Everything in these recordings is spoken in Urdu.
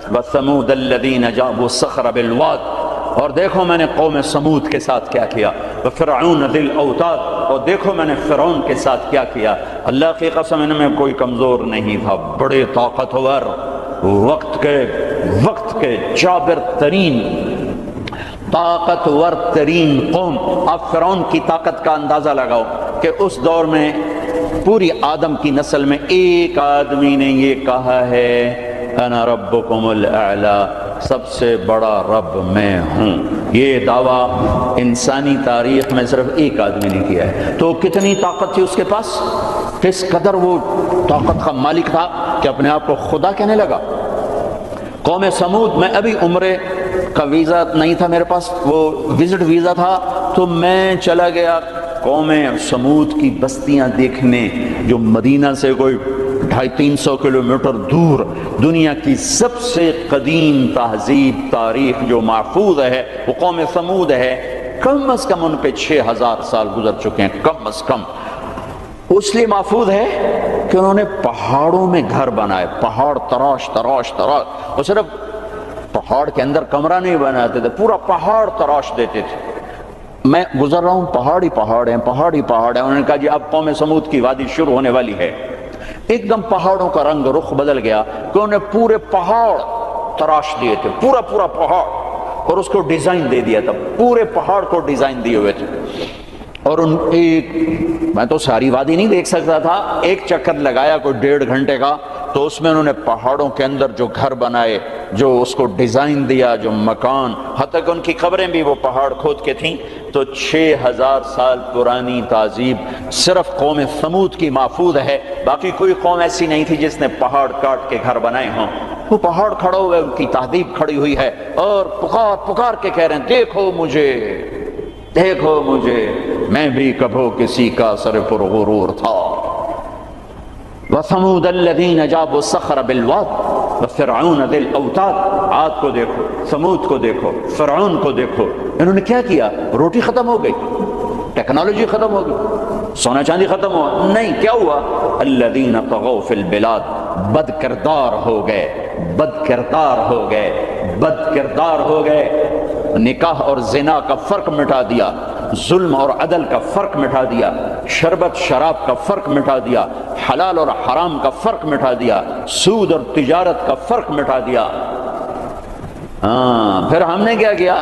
وَثَمُودَ الَّذِينَ جَابُوا الصَّخْرَ بِالْوَادِ، اور دیکھو میں نے قوم سمود کے ساتھ کیا کیا، وَفِرْعَوْنَ ذِي الْأَوْتَادِ، اور دیکھو میں نے فرعون کے ساتھ کیا کیا۔ اللہ کی قسم ان میں کوئی کمزور نہیں تھا، بڑے طاقتور، وقت کے جابر ترین، طاقتور ترین قوم۔ آپ فرعون کی طاقت کا اندازہ لگاؤ کہ اس دور میں پوری آدم کی نسل میں ایک آدمی نے یہ کہا ہے انا ربکم الاعلی، سب سے بڑا رب میں ہوں۔ یہ دعویٰ انسانی تاریخ میں صرف ایک آدمی نے کیا ہے۔ تو کتنی طاقت تھی اس کے پاس، کس قدر وہ طاقت کا مالک تھا کہ اپنے آپ کو خدا کہنے لگا۔ قوم سمود میں ابھی عمرے کا ویزا نہیں تھا میرے پاس، وہ وزٹ ویزا تھا، تو میں چلا گیا قوم سمود کی بستیاں دیکھنے، جو مدینہ سے کوئی 250-300 کلومیٹر دور دنیا کی سب سے قدیم تہذیب تاریخ جو محفوظ ہے وہ قوم سمود ہے۔ کم از کم ان پہ 6000 سال گزر چکے ہیں، کم از کم۔ اس لیے محفوظ ہے کہ انہوں نے پہاڑوں میں گھر بنائے، پہاڑ تراش تراش تراش، اور صرف پہاڑ کے اندر کمرہ نہیں بناتے تھے، پورا پہاڑ تراش دیتے تھے۔ میں گزر رہا ہوں، پہاڑ ہی پہاڑ ہیں، پہاڑ ہی پہاڑ ہیں۔ انہوں نے کہا جی اب قوم سمود کی وادی شروع ہونے والی ہے۔ ایک دم پہاڑوں کا رنگ رخ بدل گیا کہ انہوں نے پورے پہاڑ تراش دیے تھے، پورا پہاڑ، اور اس کو ڈیزائن دے دیا تھا، پورے پہاڑ کو ڈیزائن دیے ہوئے تھے۔ اور میں تو ساری وادی نہیں دیکھ سکتا تھا، ایک چکر لگایا کوئی 1.5 گھنٹے کا، تو اس میں انہوں نے پہاڑوں کے اندر جو گھر بنائے، جو اس کو ڈیزائن دیا، جو مکان، حتیٰ کہ ان کی قبریں بھی وہ پہاڑ کھود کے تھیں۔ تو 6000 سال پرانی تہذیب صرف قوم سمود کی محفوظ ہے، باقی کوئی قوم ایسی نہیں تھی جس نے پہاڑ کاٹ کے گھر بنائے ہوں۔ وہ پہاڑ کھڑا ہوئے، ان کی تہذیب کھڑی ہوئی ہے، اور پکار کے کہہ رہے ہیں دیکھو مجھے، دیکھو مجھے، میں بھی کبھو کسی کا سر پر غرور تھا۔ وَثَمُودَ الَّذِينَ جَابُوا الصَّخْرَ بِالْوَادِ وَفِرْعَوْنَ ذِي الْأَوْتَادِ۔ عاد کو دیکھو، سمود کو دیکھو، فرعون کو دیکھو، انہوں نے کیا کیا؟ روٹی ختم ہو گئی، ٹیکنالوجی ختم ہو گئی، سونا چاندی ختم ہوا؟ نہیں، کیا ہوا؟ الَّذِينَ طَغَوْا فِي الْبِلَادِ، بد کردار ہو گئے، بد کردار ہو گئے، بد کردار ہو گئے۔ نکاح اور زنا کا فرق مٹا دیا، ظلم اور عدل کا فرق مٹا دیا، شربت شراب کا فرق مٹا دیا، حلال اور حرام کا فرق مٹا دیا، سود اور تجارت کا فرق مٹا دیا۔ پھر ہم نے کیا کیا؟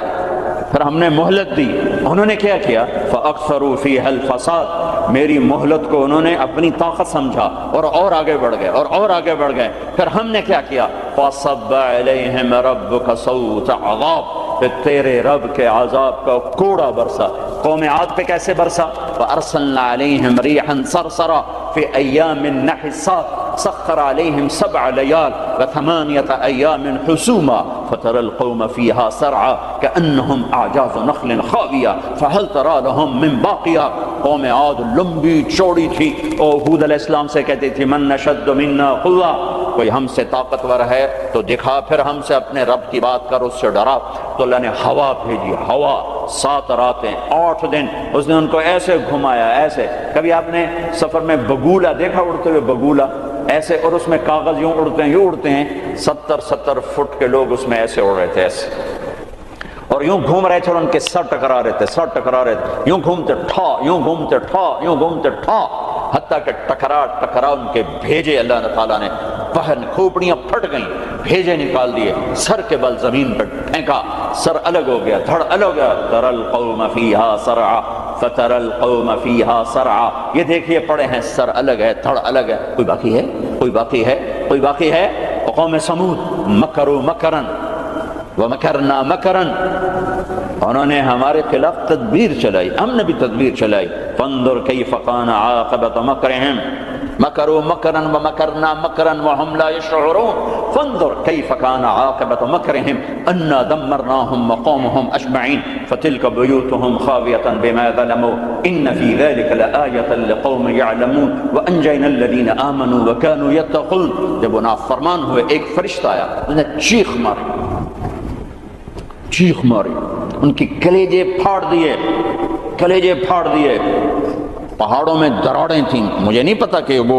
پھر ہم نے مہلت دی۔ انہوں نے کیا کیا؟ فَأَكْثَرُوا فِيهَا الْفَسَادَ، میری مہلت کو انہوں نے اپنی طاقت سمجھا، اور آگے بڑھ گئے، اور آگے بڑھ گئے۔ پھر ہم نے کیا کیا؟ فَصَبَّ عَلَيْهِمْ رَبُّكَ صَوْتَ عَذَابٍ، پھر تیرے رب کے عذاب کا کوڑا برسا۔ قوم عاد پہ کیسے برسا؟ وَأَرْسَلْنَا عَلَيْهِمْ رِيحًا صَرْصَرًا فِي أَيَّامٍ نَحِسَاتٍ سَخَّرَ عَلَيْهِمْ 7 لَيَالٍ و8 أَيَّامٍ حُسُومًا فَتَرَى الْقَوْمَ فِيهَا سَرْعًا كَأَنَّهُمْ أَعْجَازُ نَخْلٍ خَاوِيَةٍ فَهَلْ تَرَى لَهُم مِّن بَاقِيَةٍ۔ قوم عاد لمبی چوڑی تھی، اور ہود علیہ السلام سے کہتی تھی من نشد منا قوة، کوئی ہم سے طاقتور ہے تو دکھا، پھر ہم سے اپنے رب کی بات کر، اس سے ڈرا۔ تو اللہ نے ہوا بھیجی، ہوا 7 راتیں 8 دن اس نے ان کو ایسے گھمایا، ایسے۔ کبھی آپ نے سفر میں بگولا دیکھا، اڑتے ہوئے بگولا ایسے، اور اس میں کاغذ یوں اڑتے ہیں، یوں اڑتے ہیں، 70 فٹ کے لوگ اس میں ایسے اڑ رہے تھے، ایسے، اور یوں گھوم رہے تھے، اور ان کے سر ٹکرا رہے تھے، سر ٹکرا رہے تھے، یوں گھومتے ٹھا، یوں گھومتے ٹھا، یوں گھومتے ٹھا، حتیٰ کہ ٹکرا ان کے بھیجے اللہ تعالیٰ نے، پہن کھوپڑیاں پھٹ گئیں، بھیجے نکال دیے، سر کے بل زمین پر پھینکا، سر الگ ہو گیا، دھڑ الگ ہو گیا۔ تَرَى الْقَوْمَ فِيهَا سَرْعًا فَتَرَى الْقَوْمَ فِيهَا سَرْعًا، یہ دیکھیے پڑے ہیں، سر الگ ہے، دھڑ الگ ہے۔ کوئی باقی ہے؟ کوئی باقی ہے؟ کوئی باقی ہے؟ قوم سمود مکروا مکرا ومکرنا مکرا، انہوں نے ہمارے خلاف تدبیر چلائی، ہم نے بھی تدبیر چلائی۔ فانظر کیف کان عاقبۃ مکرہم، مکروا مکرا ومکرنا مکرا وهم لا يشعرون، فانظر کیف کان عاقبۃ مکرہم انا دمرناهم وقومهم اجمعین فتلک بیوتهم خاویۃ بما ظلموا ان فی ذلک لآیۃ لقوم یعلمون وانجینا الذین آمنوا وکانوا یتقون۔ جب وہ نافرمان ہوئے، ایک فرشتہ آیا، انہوں نے چیخ ماری، چیخ ماری، ان کی کلیجے پھاڑ دیے، کلیجے پھاڑ دیے۔ پہاڑوں میں دراڑیں تھیں، مجھے نہیں پتا کہ وہ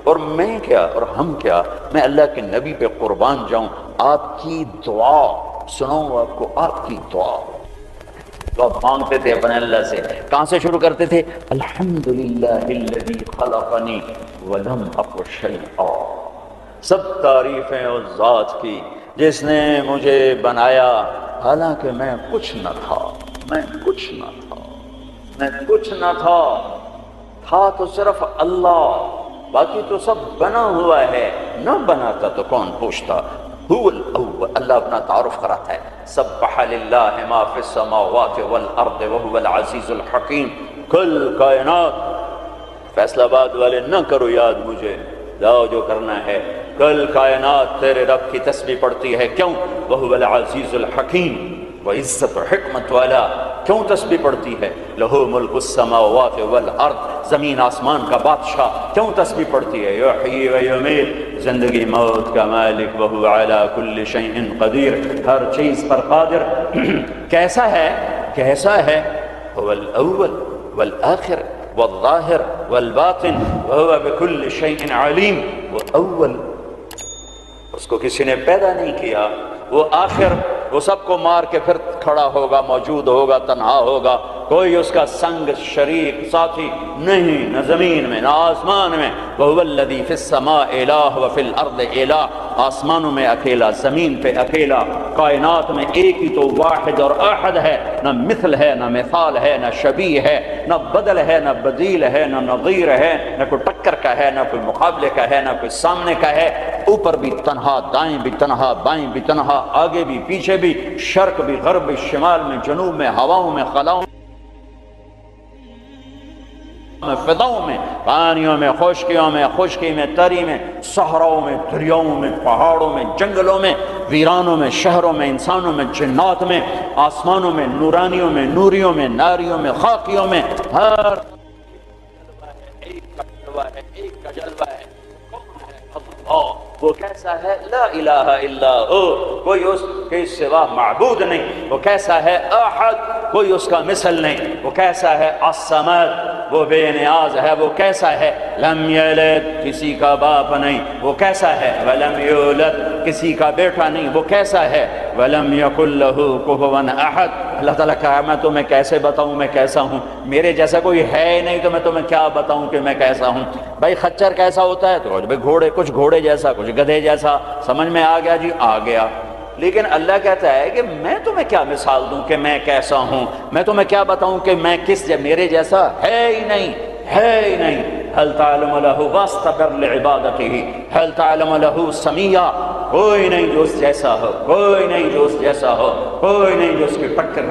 اور میں کیا اور ہم کیا، میں اللہ کے نبی پہ قربان جاؤں، آپ کی دعا سناؤں آپ کو، آپ کی دعا تو آپ مانگتے تھے اپنے اللہ سے، کہاں سے شروع کرتے تھے؟ الحمدللہ الذی خلقنی ولم اک شیئا، سب تعریفیں اس ذات کی جس نے مجھے بنایا حالانکہ میں کچھ نہ تھا، میں کچھ نہ تھا، میں کچھ نہ تھا، تھا تو صرف اللہ، باقی تو سب بنا ہوا ہے، نہ بناتا تو کون پوچھتا۔ هو الاول، اللہ اپنا تعارف کراتا ہے، سبح للہ ما فی السماوات والارض وهو العزیز الحکیم، کل کائنات، فیصلہ آباد والے نہ کرو یاد مجھے، جاؤ جو کرنا ہے، کل کائنات تیرے رب کی تسبیح پڑھتی ہے، کیوں؟ وهو العزیز الحکیم، وہ عزت و حکمت والا، کیوں تسبیح پڑھتی ہے؟ لہو ملک السماوات والارض، زمین آسمان کا بادشاہ، کیوں تسبیح پڑھتی ہے؟ یحیی و یمیت، زندگی موت کا مالک، وہو علی کل شیء قدیر، ہر چیز پر قادر۔ کیسا ہے؟ کیسا ہے؟ هو الاول والآخر والظاہر والباطن وهو بكل شیء علیم، وہ اول، اس کو کسی نے پیدا نہیں کیا، وہ آخر، وہ سب کو مار کے پھر کھڑا ہوگا، موجود ہوگا، تنہا ہوگا، کوئی اس کا سنگ شریک ساتھی نہیں، نہ زمین میں نہ آسمان میں۔ وَهُوَ الَّذِي فِي السَّمَاءِ إِلَٰهُ وَفِي الْأَرْضِ إِلَٰهُ، آسمانوں میں اکیلا، زمین پہ اکیلا، کائنات میں ایک ہی تو واحد اور احد ہے، نہ مثل ہے، نہ مثال ہے، نہ شبیہ ہے، نہ بدل ہے، نہ بدیل ہے، نہ نظیر ہے، نہ کوئی ٹکر کا ہے، نہ کوئی مقابلے کا ہے، نہ کوئی سامنے کا ہے، اوپر بھی تنہا، دائیں بھی تنہا، بائیں بھی تنہا، آگے بھی پیچھے بھی، شرق بھی غرب بھی، شمال میں جنوب میں، ہواؤں میں خلاؤں میں، فضاؤں میں، پانیوں میں، خشکیوں میں، خشکی میں، تری میں، صحراؤں میں، دریاؤں میں، پہاڑوں میں، جنگلوں میں، ویرانوں میں، شہروں میں، انسانوں میں، جنات میں، آسمانوں میں، نورانیوں میں، نوریوں میں، ناریوں میں، خاکیوں میں، ہر ایک کا جلوہ ہے، ایک کا جلوہ ہے۔ کون ہے؟ اللہ، وہ کیسا ہے؟ لا الہ الا ہو، کوئی اس کے سوا معبود نہیں۔ وہ کیسا ہے؟ احد، کوئی اس کا مثل نہیں۔ وہ کیسا ہے؟ الصمد، وہ بے نیاز ہے۔ وہ کیسا ہے؟ لم یلد، کسی کا باپ نہیں۔ وہ کیسا ہے؟ ولم یولد، کسی کا بیٹا نہیں۔ وہ کیسا ہے؟ ولم یکن لہ کفوا احد، اللہ تعالیٰ کہا میں تمہیں کیسے بتاؤں میں کیسا ہوں، میرے جیسا کوئی ہے ہی نہیں، تو میں تمہیں کیا بتاؤں کہ میں کیسا ہوں۔ بھائی خچر کیسا ہوتا ہے؟ تو گھوڑے، کچھ گھوڑے جیسا، کچھ گدھے جیسا، سمجھ میں آ گیا جی؟ آ گیا۔ لیکن اللہ کہتا ہے کہ میں تمہیں کیا مثال دوں کہ میں کیسا ہوں، میں تمہیں کیا بتاؤں کہ میں کس میرے جیسا ہے ہی نہیں، ہے ہی نہیں۔ هل تعلم له واستبر لعبادته، هل تعلم له سميا، کوئی نہیں جو اس جیسا ہو، کوئی نہیں جو اس جیسا ہو، کوئی نہیں جو اس کی ٹکر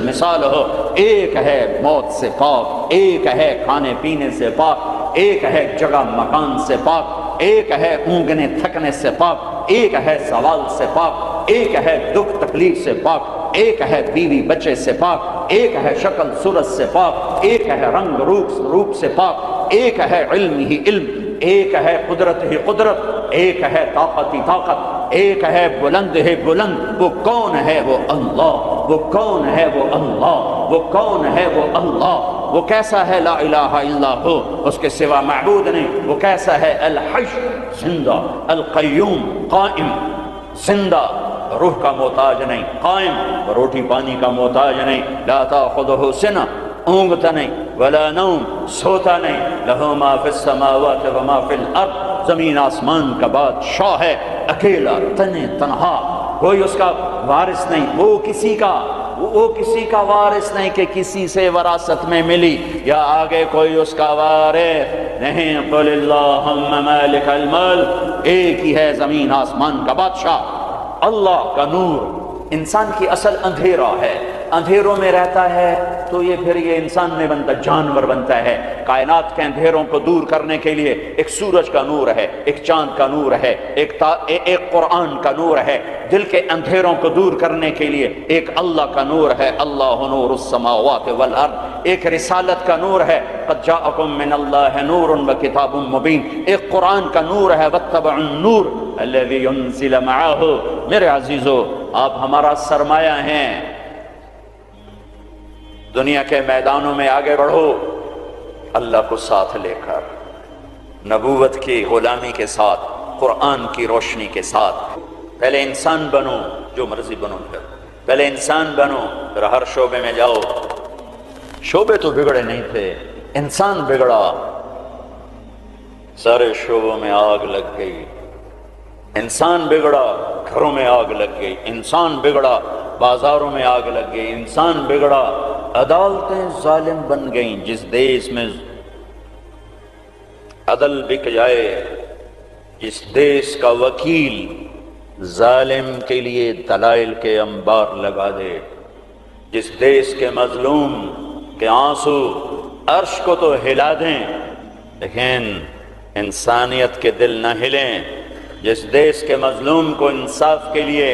مثال ہو۔ ایک ہے موت سے پاک، ایک ہے کھانے پینے سے پاک، ایک ہے جگہ مکان سے پاک، ایک ہے اونگنے تھکنے سے پاک، ایک ہے زوال سے پاک، ایک ہے دکھ تکلیف سے پاک، ایک ہے بیوی بچے سے پاک، ایک ہے شکل صورت سے پاک، ایک ہے رنگ روپ سے پاک، ایک ہے علم ہی علم، ایک ہے قدرت ہی قدرت، ایک ہے طاقت ہی طاقت، ایک ہے بلند ہی بلند۔ وہ کون ہے؟ وہ اللہ۔ وہ کون ہے؟ وہ اللہ۔ وہ کون ہے؟ وہ اللہ۔ وہ کیسا ہے؟ لا الہ الا ہو، اس کے سوا معبود نہیں۔ وہ کیسا ہے؟ الحی، زندہ، القیوم، قائم، زندہ، روح کا محتاج نہیں، قائم، روٹی پانی کا محتاج نہیں، لا تاخذہ سنہ، اونگتا نہیں، ولا نوم، سوتا نہیں، لہو ما فی السماوات وما فی الارض، زمین آسمان کا بادشاہ ہے، اکیلا، تنہا، کوئی اس کا وارث نہیں، وہ کسی کا وارث نہیں کہ کسی سے وراثت میں ملی یا آگے کوئی اس کا وارث نہیں۔ قل اللہم مالک الملک، ایک ہی ہے زمین آسمان کا بادشاہ، اللہ کا نور۔ انسان کی اصل اندھیرا ہے، اندھیروں میں رہتا ہے تو یہ پھر یہ انسان میں بنتا، جانور بنتا ہے۔ کائنات کے اندھیروں کو دور کرنے کے لیے ایک سورج کا نور ہے، ایک چاند کا نور ہے، ایک قرآن کا نور ہے۔ دل کے اندھیروں کو دور کرنے کے لیے ایک اللہ کا نور ہے، اللہ نور السماوات والارض۔ ایک رسالت کا نور ہے، قد جاءکم من اللہ نور وکتاب مبین۔ ایک قرآن کا نور ہے، واتبعوا النور الذی انزل معہ۔ میرے عزیزو، آپ ہمارا سرمایہ ہیں، دنیا کے میدانوں میں آگے بڑھو اللہ کو ساتھ لے کر، نبوت کی غلامی کے ساتھ، قرآن کی روشنی کے ساتھ۔ پہلے انسان بنو، جو مرضی بنو، پہلے انسان بنو، پھر ہر شعبے میں جاؤ۔ شعبے تو بگڑے نہیں تھے، انسان بگڑا، سارے شعبوں میں آگ لگ گئی۔ انسان بگڑا، گھروں میں آگ لگ گئی، انسان بگڑا، بازاروں میں آگ لگ گئی، انسان بگڑا، عدالتیں ظالم بن گئیں۔ جس دیش میں عدل بک جائے، جس دیش کا وکیل ظالم کے لیے دلائل کے انبار لگا دے، جس دیش کے مظلوم کے آنسو عرش کو تو ہلا دیں لیکن انسانیت کے دل نہ ہلیں، جس دیش کے مظلوم کو انصاف کے لیے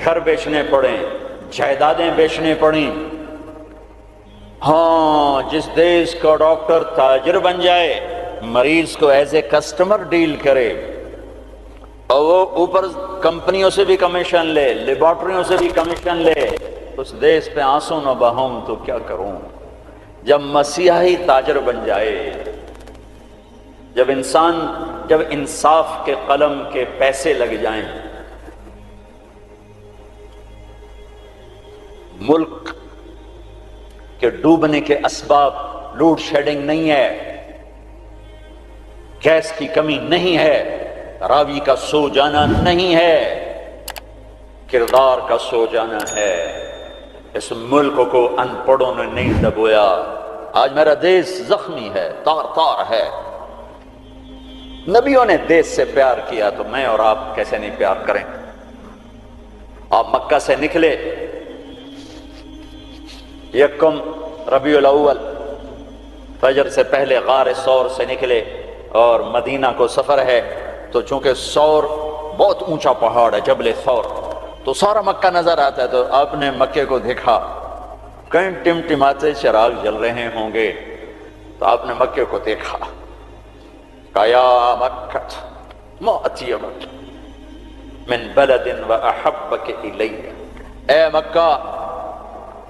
گھر بیچنے پڑیں، جائیدادیں بیچنے پڑیں، ہاں جس دیش کا ڈاکٹر تاجر بن جائے، مریض کو ایز اے کسٹمر ڈیل کرے اور وہ اوپر کمپنیوں سے بھی کمیشن لے، لیبارٹریوں سے بھی کمیشن لے، اس دیش پہ آنسو نہ بہاؤں تو کیا کروں؟ جب مسیحی تاجر بن جائے، جب انصاف کے قلم کے پیسے لگ جائیں، ملک کے ڈوبنے کے اسباب لوڈ شیڈنگ نہیں ہے، گیس کی کمی نہیں ہے، راوی کا سو جانا نہیں ہے، کردار کا سو جانا ہے۔ اس ملک کو ان پڑھوں نے نہیں دبویا۔ آج میرا دیش زخمی ہے، تار تار ہے۔ نبیوں نے دیش سے پیار کیا تو میں اور آپ کیسے نہیں پیار کریں؟ آپ مکہ سے نکلے، یکم ربیع الاول فجر سے پہلے غار ثور سے نکلے اور مدینہ کو سفر ہے، تو چونکہ ثور بہت اونچا پہاڑ ہے، جبل ثور، تو سارا مکہ نظر آتا ہے۔ تو آپ نے مکے کو دیکھا، کہیں ٹمٹماتے چراغ جل رہے ہوں گے، تو آپ نے مکے کو دیکھا، کہا یا مکہ ما اطیبک من بلد واحبک الی، اے مکہ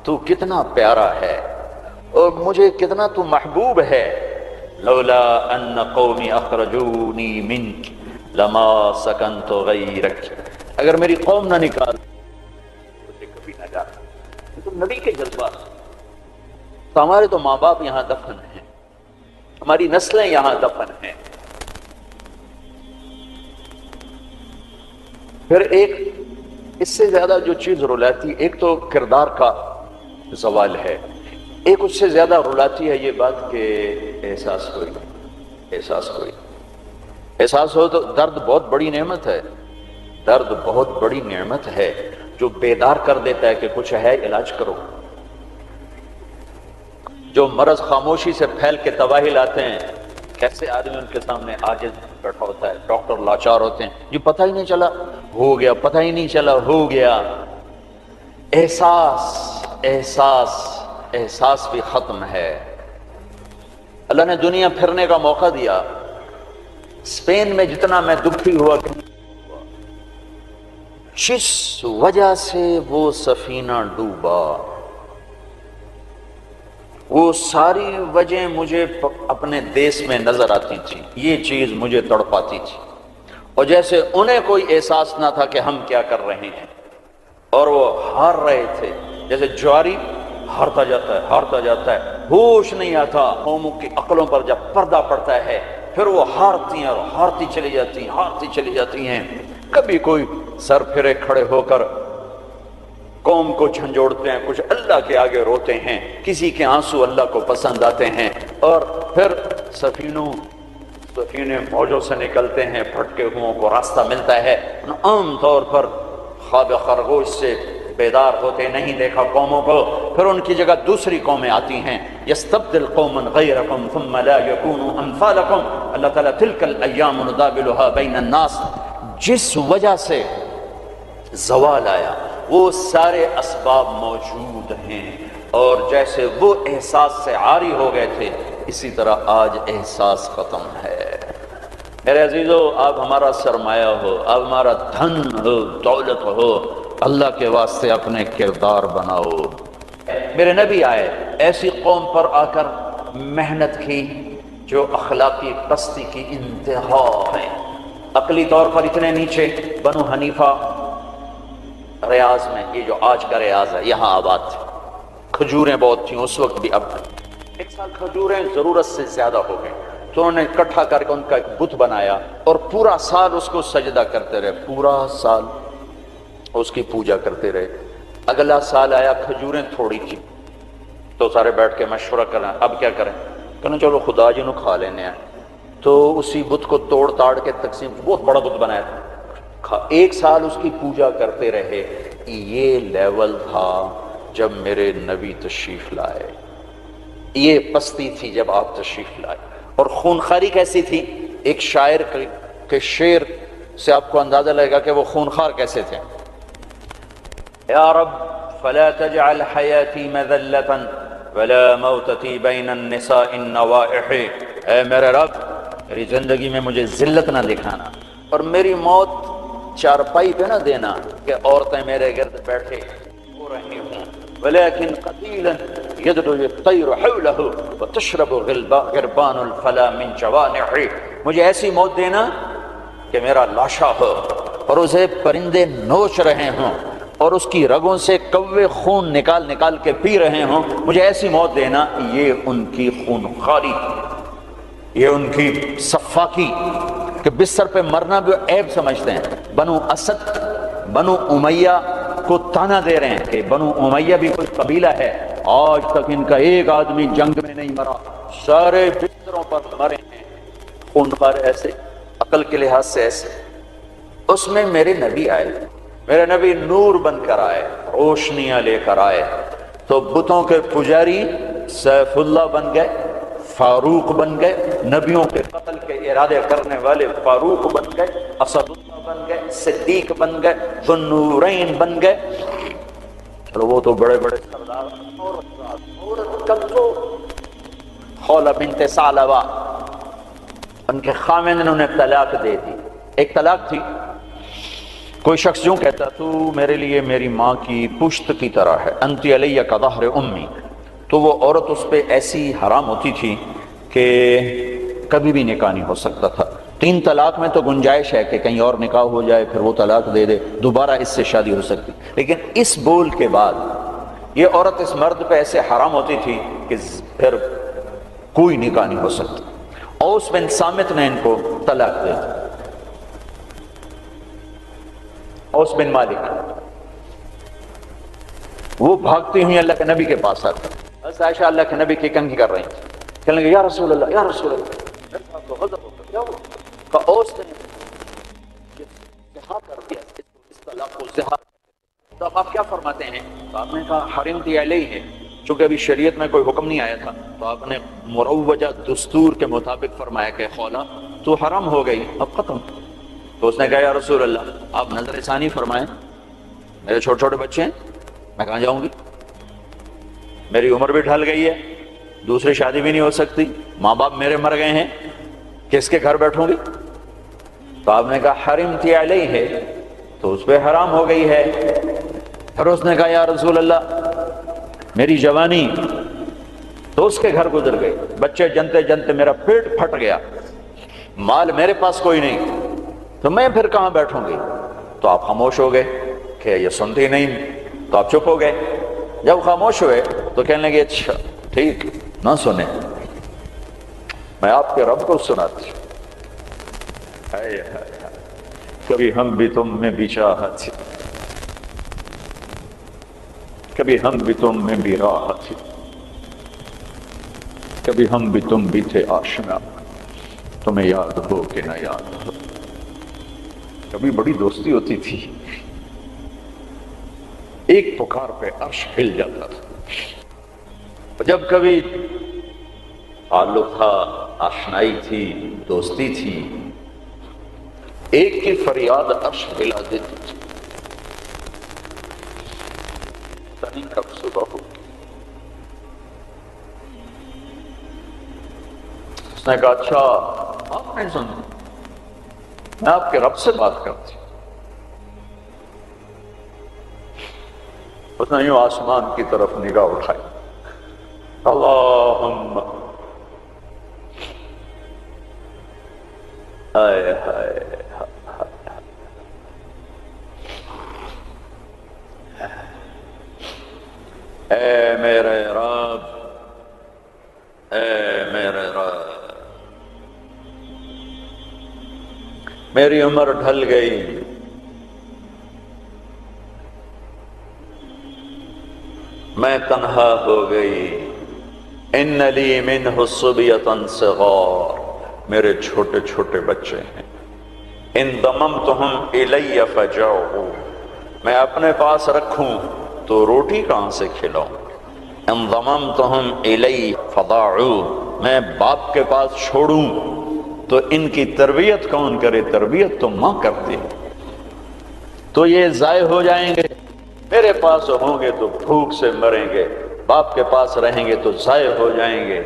تو کتنا پیارا ہے اور مجھے کتنا تو محبوب ہے، لولا ان قومی اخرجونی منک لما سکنت غیرک، اگر میری قوم نہ نکال مجھے کبھی نہ جاتا۔ تو نبی کے جذبات، تو ہمارے تو ماں باپ یہاں دفن ہیں، ہماری نسلیں یہاں دفن ہیں۔ پھر ایک اس سے زیادہ جو چیز رلاتی، ایک تو کردار کا زوال ہے، ایک اس سے زیادہ رلاتی ہے یہ بات کہ احساس ہو تو درد بہت بڑی نعمت ہے، درد بہت بڑی نعمت ہے جو بیدار کر دیتا ہے کہ کچھ ہے، علاج کرو۔ جو مرض خاموشی سے پھیل کے تباہی لاتے ہیں، کیسے آدمی ان کے سامنے عاجز بیٹھا ہوتا ہے، ڈاکٹر لاچار ہوتے ہیں، یہ پتہ ہی نہیں چلا ہو گیا، پتہ ہی نہیں چلا ہو گیا۔ احساس بھی ختم ہے۔ اللہ نے دنیا پھرنے کا موقع دیا، اسپین میں جتنا میں دکھی ہوا، جس وجہ سے وہ سفینہ ڈوبا، وہ ساری وجہ مجھے اپنے دیس میں نظر آتی تھی، یہ چیز مجھے تڑپاتی تھی، اور جیسے انہیں کوئی احساس نہ تھا کہ ہم کیا کر رہے ہیں، اور وہ ہار رہے تھے، جیسے جواری ہارتا جاتا ہے، ہوش نہیں آتا۔ قوموں کی عقلوں پر جب پردہ پڑتا ہے پھر وہ ہارتی ہیں اور ہارتی چلی جاتی ہیں۔ کبھی کوئی سر پھرے کھڑے ہو کر قوم کو جھنجھوڑتے ہیں، کچھ اللہ کے آگے روتے ہیں، کسی کے آنسو اللہ کو پسند آتے ہیں، اور پھر سفینے موجوں سے نکلتے ہیں، پھٹکے ہوں کو راستہ ملتا ہے۔ عام طور پر خواب خرگوش سے بیدار ہوتے نہیں دیکھا قوموں کو، پھر ان کی جگہ دوسری قومیں آتی ہیں، یستبدل قوما غیرکم ثم لا یکونوا امثالکم، اللہ تعالیٰ تلک الایام نداولها بین الناس، جس وجہ سے زوال آیا وہ سارے اسباب موجود ہیں، اور جیسے وہ احساس سے عاری ہو گئے تھے اسی طرح آج احساس ختم ہے۔ میرے عزیزو، آپ ہمارا سرمایہ ہو، آپ ہمارا دھن ہو، دولت ہو، اللہ کے واسطے اپنے کردار بناؤ۔ میرے نبی آئے، ایسی قوم پر آ کر محنت کی، جو اخلاقی پستی کی انتہا ہے، عقلی طور پر اتنے نیچے۔ بنو حنیفہ ریاض میں، یہ جو آج کا ریاض ہے، یہاں آباد تھے، کھجوریں بہت تھیں اس وقت بھی، اب ایک سال کھجوریں ضرورت سے زیادہ ہو گئیں تو انہوں نے اکٹھا کر کے ان کا ایک بت بنایا اور پورا سال اس کو سجدہ کرتے رہے، پورا سال اس کی پوجا کرتے رہے۔ اگلا سال آیا، کھجوریں تھوڑی تھی تو سارے بیٹھ کے مشورہ کریں اب کیا کریں، کہنا چلو خدا جی نو کھا لینے ہیں، تو اسی بت کو توڑ تاڑ کے تقسیم، بہت بڑا بت بنایا تھا، ایک سال اس کی پوجا کرتے رہے۔ یہ لیول تھا جب میرے نبی تشریف لائے، یہ پستی تھی جب آپ تشریف لائے۔ اور خونخواری کیسی تھی، ایک شاعر کے شعر سے آپ کو اندازہ لگے گا کہ وہ خونخوار کیسے تھے۔ یا رب فلا تجعل حیاتی مذلة ولا موتتی بین النساء النوائح، اے میرے رب میری زندگی میں مجھے ذلت نہ دکھانا اور میری موت چارپائی پہ نہ دینا کہ عورتیں میرے گرد بیٹھے ہو رہی ہوں، ولیکن قتیلا یدعو الطیر حولہ وتشرب غربان الفلا من جوانح، مجھے ایسی موت دینا کہ میرا لاشا ہو اور اسے پرندے نوچ رہے ہوں اور اس کی رگوں سے کوے خون نکال نکال کے پی رہے ہوں، مجھے ایسی موت دینا۔ یہ ان کی خونخواری، یہ ان کی صفاکی کہ بستر پہ مرنا بھی عیب سمجھتے ہیں۔ بنو اسد، بنو امیہ کو تانا دے رہے ہیں کہ بنو امیہ بھی کوئی قبیلہ ہے، آج تک ان کا ایک آدمی جنگ میں نہیں مرا، سارے بستروں پر مرے ہیں۔ خونخوار ایسے، عقل کے لحاظ سے ایسے۔ اس میں میرے نبی آئے، میرے نبی نور بن کر آئے، روشنیاں لے کر آئے، تو بتوں کے پجاری سیف اللہ بن گئے، فاروق بن گئے، نبیوں کے قتل کے ارادے کرنے والے فاروق بن گئے، اسد اللہ بن گئے، صدیق بن گئے، ذو النورین بن گئے۔ چلو وہ تو بڑے بڑے سردار، عورت کمزور، خولہ بنت ثعلبہ، ان کے خاوند نے انہیں طلاق دے دی۔ ایک طلاق تھی، کوئی شخص یوں کہتا تو میرے لیے میری ماں کی پشت کی طرح ہے، انت علیہ کا ظہر امی، تو وہ عورت اس پہ ایسی حرام ہوتی تھی کہ کبھی بھی نکاح نہیں ہو سکتا تھا۔ 3 طلاق میں تو گنجائش ہے کہ کہیں اور نکاح ہو جائے، پھر وہ طلاق دے دے، دوبارہ اس سے شادی ہو سکتی، لیکن اس بول کے بعد یہ عورت اس مرد پہ ایسے حرام ہوتی تھی کہ پھر کوئی نکاح نہیں ہو سکتا۔ اوس بن صامت نے ان کو طلاق دے دی، اوس بن مالک، وہ بھاگتی ہوئی اللہ کے نبی کے پاس آتا، بس عائشہ اللہ کے نبی کی کنگھی کر رہی تھی، کہنے لگے یا رسول اللہ یا رسول اللہ، کیا ہوا؟ کہ اوس نے زہار کر دیا، اس طلاق کو زہار۔ تو آپ کیا فرماتے ہیں؟ تو آپ نے کہا حرمتی علیہ ہے، چونکہ ابھی شریعت میں کوئی حکم نہیں آیا تھا، تو آپ نے مروجہ دستور کے مطابق فرمایا کہ خولا تو حرام ہو گئی، اب ختم۔ تو اس نے کہا یا رسول اللہ آپ نظر ثانی فرمائیں، میرے چھوٹے چھوٹے بچے ہیں، میں کہاں جاؤں گی، میری عمر بھی ڈھل گئی ہے، دوسری شادی بھی نہیں ہو سکتی، ماں باپ میرے مر گئے ہیں، کس کے گھر بیٹھوں گی؟ تو آپ نے کہا حرمتی علیہ ہے، تو اس پہ حرام ہو گئی ہے۔ پھر اس نے کہا یا رسول اللہ میری جوانی، تو اس کے گھر گزر گئی، بچے جنتے جنتے میرا پیٹ پھٹ گیا، مال میرے پاس کوئی نہیں، تو میں پھر کہاں بیٹھوں گی؟ تو آپ خاموش ہو گئے کہ یہ سنتے نہیں، تو آپ چپ ہو گئے۔ جب خاموش ہوئے تو کہنے لگے اچھا ٹھیک نہ سنیں، میں آپ کے رب کو سناتی ہوں۔ کبھی ہم بھی تم میں بھی چاہت تھی، کبھی ہم بھی تم میں بھی راحت تھی، کبھی ہم بھی تم بھی تھے آشنا، تمہیں یاد ہو کہ نہ یاد ہو، کبھی بڑی دوستی ہوتی تھی، ایک پکار پہ عرش ہل جاتا تھا، جب کبھی تعلق تھا، آشنائی تھی، دوستی تھی، ایک کی فریاد عرش ہلا دیتی تھی۔ تنی کب صبح ہو، اس نے کہا اچھا آپ نہیں سنتے، میں آپ کے رب سے بات کرتی ہوں۔ اس نے یوں آسمان کی طرف نگاہ اٹھائی، اللہم اے میرے رب، اے میرے رب، میری عمر ڈھل گئی، میں تنہا ہو گئی، ان لی منہ صبیۃ صغار، میرے چھوٹے چھوٹے بچے ہیں، ان ضممتہم الی فجعوا، میں اپنے پاس رکھوں تو روٹی کہاں سے کھلاؤں، ان ضممتہم الی فضاعوا، میں باپ کے پاس چھوڑوں تو ان کی تربیت کون کرے، تربیت تو ماں کرتی ہے، تو یہ ضائع ہو جائیں گے، میرے پاس ہوں گے تو بھوک سے مریں گے، باپ کے پاس رہیں گے تو ضائع ہو جائیں گے۔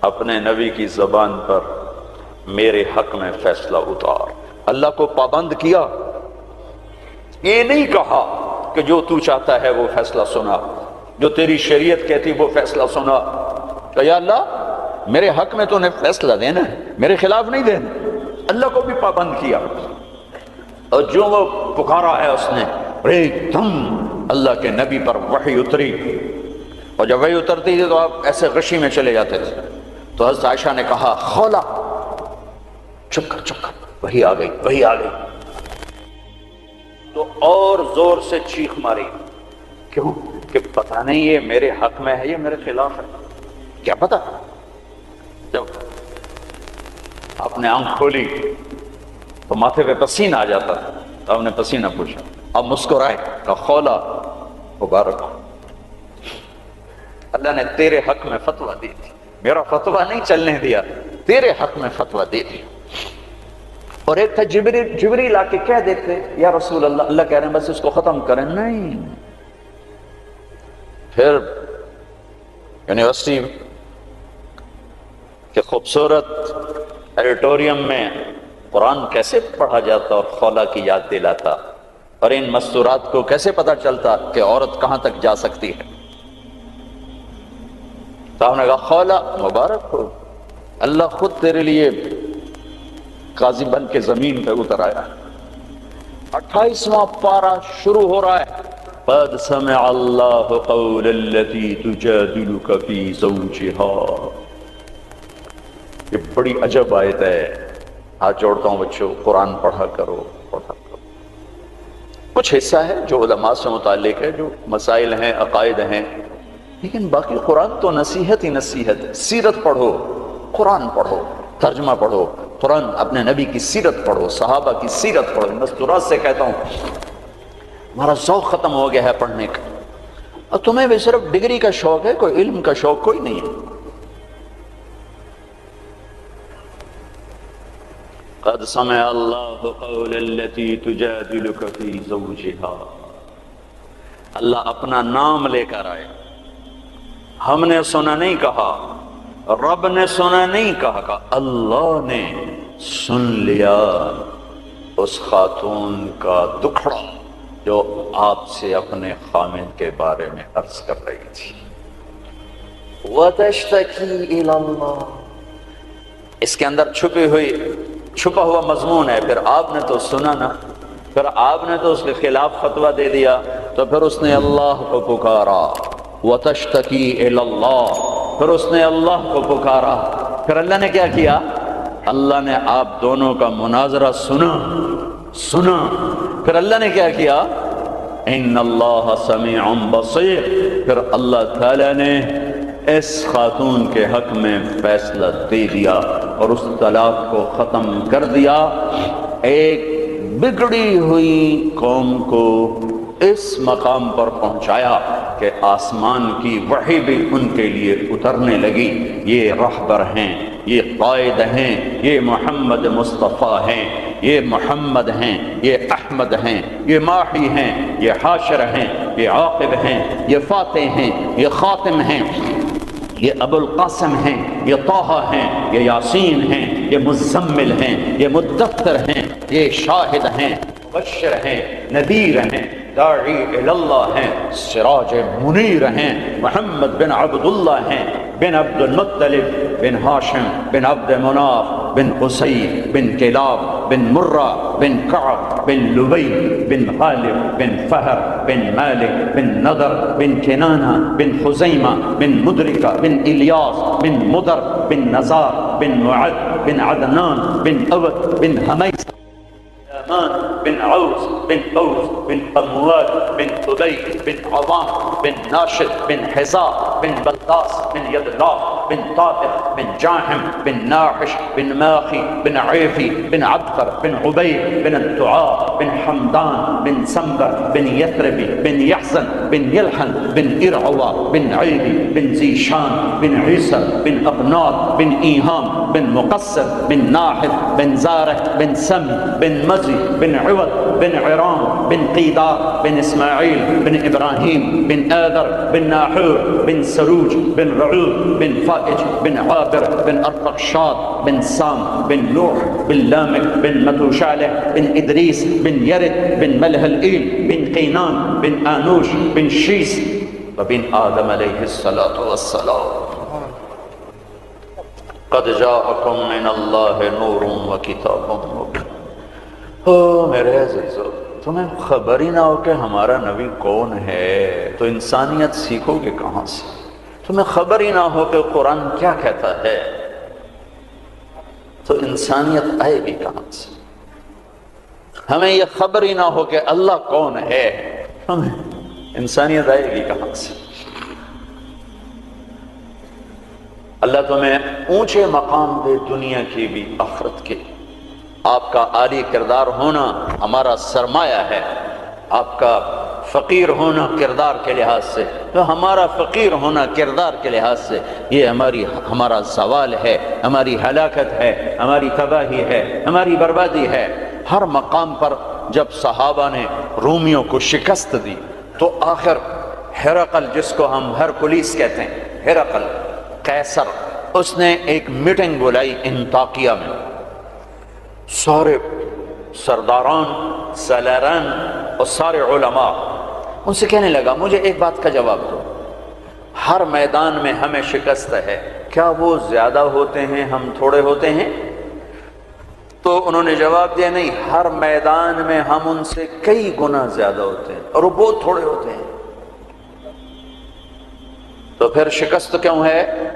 اپنے نبی کی زبان پر میرے حق میں فیصلہ اتار، اللہ کو پابند کیا، یہ نہیں کہا کہ جو تو چاہتا ہے وہ فیصلہ سنا، جو تیری شریعت کہتی وہ فیصلہ سنا، کہ یا اللہ میرے حق میں تو نے فیصلہ دینا ہے، میرے خلاف نہیں دینا، اللہ کو بھی پابند کیا۔ اور جو وہ پکارا ہے اس نے، ایک دم اللہ کے نبی پر وحی اتری، اور جب وحی اترتی تھی تو آپ ایسے غشی میں چلے جاتے تھے، تو حضرت عائشہ نے کہا خولا چپ کر چپ کر، وحی آ گئی وحی آ گئی، تو اور زور سے چیخ ماری، کیوں کہ پتہ نہیں یہ میرے حق میں ہے یہ میرے خلاف ہے، کیا پتہ۔ جب آپ نے آنکھ کھولی تو ماتھے پہ پسینہ آ جاتا تھا، تو آپ نے پسینہ پوچھا، اب مسکرائے، کہا خولا مبارک ہو، اللہ نے تیرے حق میں فتویٰ دی تھی، میرا فتویٰ نہیں چلنے دیا، تیرے حق میں فتویٰ دی تھی۔ اور ایک تھا جبریل آ کے کہہ دیتے یا رسول اللہ، اللہ کہہ رہے ہیں بس اس کو ختم کریں، نہیں۔ پھر یونیورسٹی کے خوبصورت ایڈیٹوریم میں قرآن کیسے پڑھا جاتا اور خولا کی یاد دلاتا، اور ان مستورات کو کیسے پتہ چلتا کہ عورت کہاں تک جا سکتی ہے۔ تو آپ نے کہا خولا مبارک ہو، اللہ خود تیرے لیے قاضی بن کے زمین پہ اتر آیا۔ 28واں پارہ شروع ہو رہا ہے، قد سمع اللہ قول التی تجادلک فی زوجها، یہ بڑی عجب آیت ہے، ہاتھ جوڑتا ہوں بچوں، قرآن پڑھا کرو پڑھا کرو۔ کچھ حصہ ہے جو علماء سے متعلق ہے، جو مسائل ہیں عقائد ہیں، لیکن باقی قرآن تو نصیحت ہی نصیحت ہے۔ سیرت پڑھو، قرآن پڑھو، ترجمہ پڑھو، قرآن اپنے نبی کی سیرت پڑھو، صحابہ کی سیرت پڑھو۔ مستورات سے کہتا ہوں ہمارا ذوق ختم ہو گیا ہے پڑھنے کا، اور تمہیں بھی صرف ڈگری کا شوق ہے، کوئی علم کا شوق کوئی نہیں ہے۔ قد سمع اللہ قول التی تجادلک فی زوجها، اللہ اپنا نام لے کر آئے، ہم نے سنا نہیں کہا، رب نے سنا نہیں کہا، کہ اللہ نے سن لیا اس خاتون کا دکھڑا جو آپ سے اپنے خامن کے بارے میں عرض کر رہی تھی۔ وَتَشْتَكِي إِلَى اللَّهِ، اس کے اندر چھپا ہوا مضمون ہے۔ پھر آپ نے تو سنا نا، پھر آپ نے تو اس کے خلاف فتویٰ دے دیا، تو پھر اس نے اللہ کو پکارا، وَتَشْتَكِي إِلَى اللَّهِ، پھر اس نے اللہ کو پکارا، پھر اللہ نے کیا کیا، اللہ نے آپ دونوں کا مناظرہ سنا، پھر اللہ نے کیا کیا، ان اللہ سمیع بصیر، پھر اللہ تعالی نے اس خاتون کے حق میں فیصلہ دے دیا اور اس طلاق کو ختم کر دیا۔ ایک بگڑی ہوئی قوم کو اس مقام پر پہنچایا کہ آسمان کی وحی بھی ان کے لیے اترنے لگی۔ یہ رہبر ہیں، یہ قائد ہیں، یہ محمد مصطفیٰ ہیں، یہ محمد ہیں، یہ احمد ہیں، یہ ماحی ہیں، یہ حاشر ہیں، یہ عاقب ہیں، یہ فاتح ہیں، یہ خاتم ہیں، یہ ابو القاسم ہیں، یہ طٰہٰ ہیں، یہ یاسین ہیں، یہ مزمل ہیں، یہ مدثر ہیں، یہ شاہد ہیں، مبشر ہیں، نذیر ہیں، داعی اللہ ہیں، سراج منیر ہیں، محمد بن عبداللہ ہیں، بن عبد المطلب بن ہاشم بن عبد مناف بن قصي بن كلاب بن مرة بن كعب بن لبي بن غالب بن فهر بن مالك بن نضر بن كنانة بن خزيمة بن مدركة بن إلياس بن مضر بن نزار بن معد بن عدنان بن أود بن هميس بن عوس بن أوس بن قموال بن أبي بن عظام بن ناشد بن حزاء بن بلطاس بن يدلاف بن طائف بن جاحم بن ناحش بن ماخي بن عيفي بن عبقر بن عبيد بن الدعاء بن حمدان بن سنبر بن يثربي بن يحزن بن يلحن بن إرعوى بن عيدي بن زيشان بن عيسى بن أقناط بن إيهام بن مقصر بن ناحف بن زارع بن سم بن مزي بن عوض بن عرام بن قيدار بن إسماعيل بن إبراهيم بن آذر بن ناحور بن سروج بن رعوب بن فائج بن عابر بن أرفقشاد بن سام بن نوح بن لامك بن متوشالح بن إدريس بن يرد بن ملهلئيل بن قينان بن آنوش بن شيس وبن آدم عليه الصلاة والسلام قد جاءكم من الله نور وكتاب مبين۔ میرے عزیزو، تمہیں خبر ہی نہ ہو کہ ہمارا نبی کون ہے تو انسانیت سیکھو گے کہاں سے؟ تمہیں خبر ہی نہ ہو کہ قرآن کیا کہتا ہے تو انسانیت آئے گی کہاں سے؟ ہمیں یہ خبر ہی نہ ہو کہ اللہ کون ہے، ہمیں انسانیت آئے گی کہاں سے؟ اللہ تمہیں اونچے مقام دے، دنیا کی بھی آخرت کی۔ آپ کا عالی کردار ہونا ہمارا سرمایہ ہے، آپ کا فقیر ہونا کردار کے لحاظ سے، تو ہمارا فقیر ہونا کردار کے لحاظ سے یہ ہمارا زوال ہے، ہماری ہلاکت ہے، ہماری تباہی ہے، ہماری بربادی ہے۔ ہر مقام پر جب صحابہ نے رومیوں کو شکست دی تو آخر ہرقل، جس کو ہم ہرکلیس کہتے ہیں، ہرقل قیصر، اس نے ایک میٹنگ بلائی انطاکیہ میں، سارے سرداران، سالاران اور سارے علماء، ان سے کہنے لگا مجھے ایک بات کا جواب دو، ہر میدان میں ہمیں شکست ہے، کیا وہ زیادہ ہوتے ہیں ہم تھوڑے ہوتے ہیں؟ تو انہوں نے جواب دیا نہیں، ہر میدان میں ہم ان سے کئی گنا زیادہ ہوتے ہیں اور وہ بہت تھوڑے ہوتے ہیں۔ تو پھر شکست کیوں ہے؟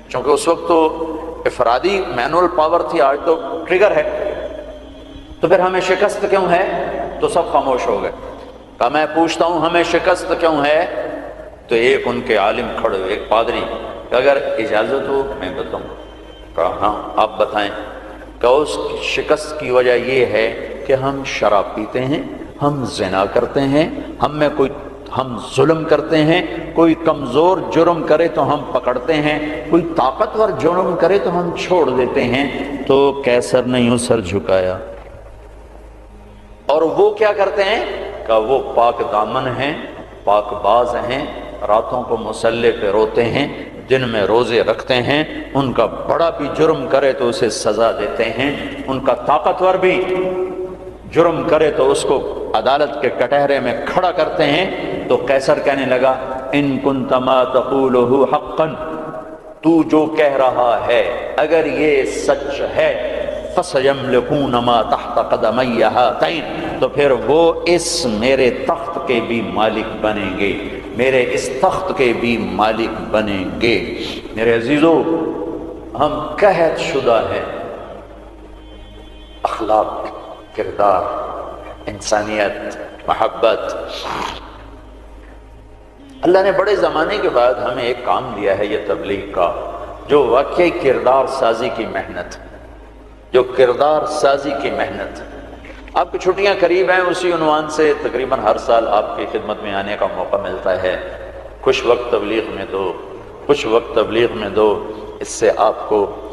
چونکہ اس وقت تو افرادی مینول پاور تھی، آج تو ٹریگر ہے۔ تو پھر ہمیں شکست کیوں ہے؟ تو سب خاموش ہو گئے۔ کہا میں پوچھتا ہوں ہمیں شکست کیوں ہے؟ تو ایک ان کے عالم کھڑے ہوئے، ایک پادری، کہ اگر اجازت ہو میں بتاؤں۔ کہا ہاں آپ بتائیں۔ کہ اس شکست کی وجہ یہ ہے کہ ہم شراب پیتے ہیں، ہم زنا کرتے ہیں، ہم ظلم کرتے ہیں، کوئی کمزور جرم کرے تو ہم پکڑتے ہیں، کوئی طاقتور جرم کرے تو ہم چھوڑ دیتے ہیں۔ تو قیصر نے یوں سر جھکایا۔ اور وہ کیا کرتے ہیں؟ کہ وہ پاک دامن ہیں، پاک باز ہیں، راتوں کو مصلے پہ روتے ہیں، دن میں روزے رکھتے ہیں، ان کا بڑا بھی جرم کرے تو اسے سزا دیتے ہیں، ان کا طاقتور بھی جرم کرے تو اس کو عدالت کے کٹہرے میں کھڑا کرتے ہیں۔ تو قیصر کہنے لگا ان کنت ما تقوله حقا، تو جو کہہ رہا ہے اگر یہ سچ ہے، فسيملكون ما تحت قدمي هاتين، تو پھر وہ اس میرے تخت کے بھی مالک بنیں گے، میرے اس تخت کے بھی مالک بنیں گے۔ میرے عزیزو، ہم قحط شدہ ہیں، اخلاق، کردار، انسانیت، محبت۔ اللہ نے بڑے زمانے کے بعد ہمیں ایک کام دیا ہے یہ تبلیغ کا، جو واقعی کردار سازی کی محنت، جو کردار سازی کی محنت۔ آپ کی چھٹیاں قریب ہیں، اسی عنوان سے تقریباً ہر سال آپ کی خدمت میں آنے کا موقع ملتا ہے۔ کچھ وقت تبلیغ میں دو، کچھ وقت تبلیغ میں دو، اس سے آپ کو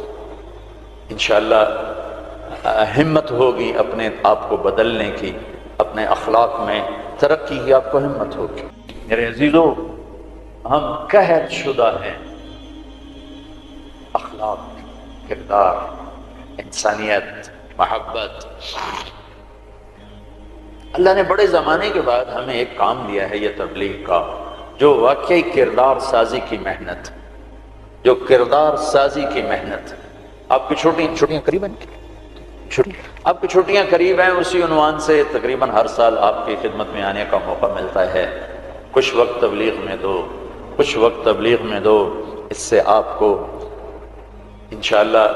انشاءاللہ ہمت ہوگی اپنے آپ کو بدلنے کی، اپنے اخلاق میں ترقی کی آپ کو ہمت ہوگی۔ میرے عزیزو، ہم قحط شدہ ہیں، اخلاق، کردار، انسانیت، محبت۔ اللہ نے بڑے زمانے کے بعد ہمیں ایک کام دیا ہے یہ تبلیغ کا، جو واقعی کردار سازی کی محنت، جو کردار سازی کی محنت۔ آپ کی چھٹیاں قریب ہیں، آپ کی چھٹیاں قریب ہیں، اسی عنوان سے تقریباً ہر سال آپ کی خدمت میں آنے کا موقع ملتا ہے۔ کچھ وقت تبلیغ میں دو، کچھ وقت تبلیغ میں دو، اس سے آپ کو انشاءاللہ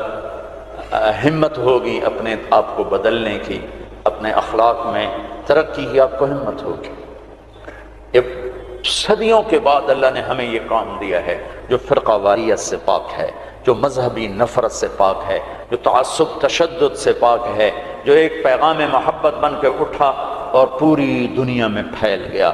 ہمت ہوگی اپنے آپ کو بدلنے کی، اپنے اخلاق میں ترقی کی آپ کو ہمت ہوگی۔ یہ صدیوں کے بعد اللہ نے ہمیں یہ کام دیا ہے، جو فرقہ واریت سے پاک ہے، جو مذہبی نفرت سے پاک ہے، جو تعصب تشدد سے پاک ہے، جو ایک پیغام محبت بن کے اٹھا اور پوری دنیا میں پھیل گیا۔